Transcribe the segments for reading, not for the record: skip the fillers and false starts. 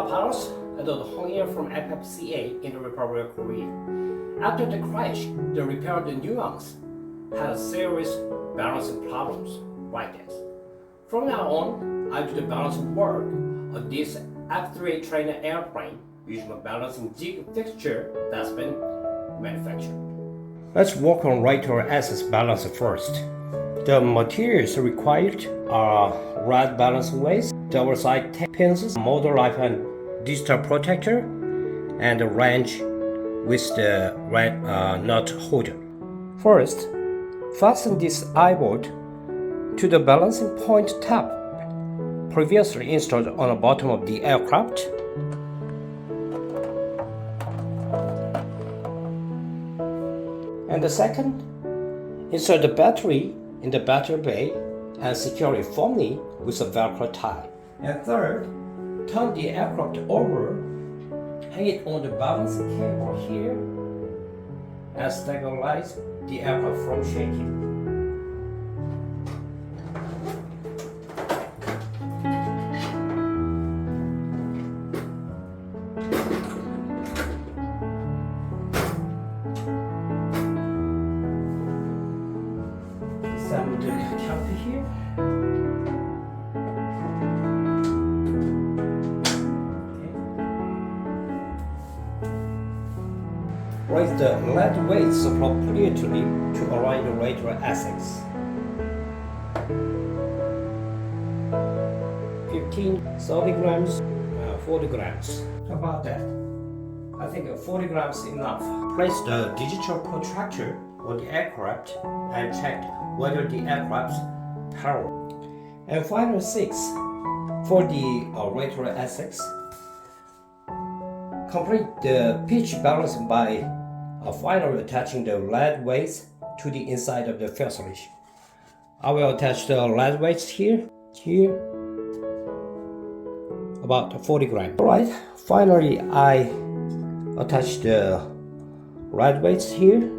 are pilots at the Hong Air from aircraft CA in the Republic of Korea. After the crash, the repair of the Nuance had serious balancing problems like this. From now on, I do the balancing work of this F3 trainer airplane using a balancing jig fixture that's been manufactured. Let's work on rotor axis balance first. The materials required are rod balancing weights, double side pins, motor life and digital protector, and a wrench with the nut holder. First, fasten this eye-bolt to the balancing point tab previously installed on the bottom of the aircraft. And the second, insert the battery in the battery bay and secure it firmly with a Velcro tie. And third, turn the aircraft over, hang it on the balancing cable here, and stabilize the aircraft from shaking. Assemble the counter here. Raise the lead weights appropriately to align the rotor axis. 15, 30 grams, 40 grams. About that. I think 40 grams is enough. Place the digital protractor on the aircraft and check whether the aircraft's power. And final 6 for the rotor axis. Complete the pitch balancing by finally attaching the lead weights to the inside of the fuselage. I will attach the lead weights here, about 40 grams. Alright, finally I attach the lead weights here,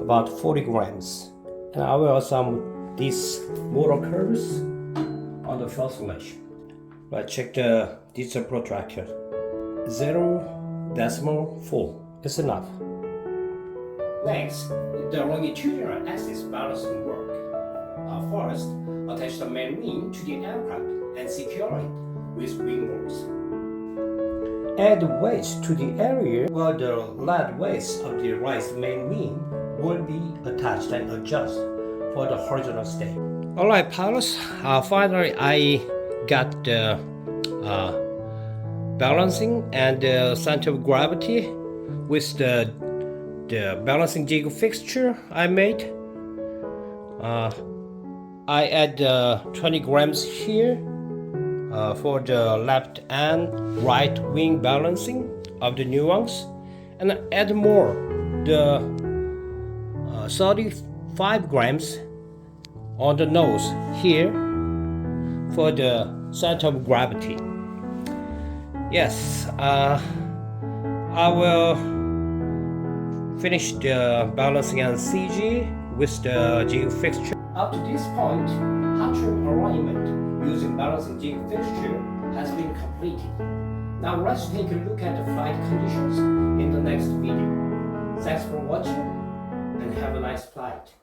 about 40 grams. And I will assemble these motor curves on the fuselage. Let's check the digital protractor. 0.4 is enough. Next, the longitudinal axis balancing work. First, attach the main wing to the aircraft and secure it with wing bolts. Add weights to the area where the lead weights of the raised main wing will be attached and adjust for the horizontal stay. Alright pilots, finally I got the balancing and the center of gravity with the balancing jig fixture I made. I add 20 grams here for the left and right wing balancing of the Nuance, and add more the 35 grams on the nose here for the center of gravity. Yes, I will finish the balancing and CG with the jig fixture. Up to this point, hot trim alignment using balancing jig fixture has been completed. Now let's take a look at the flight conditions in the next video. Thanks for watching and have a nice flight.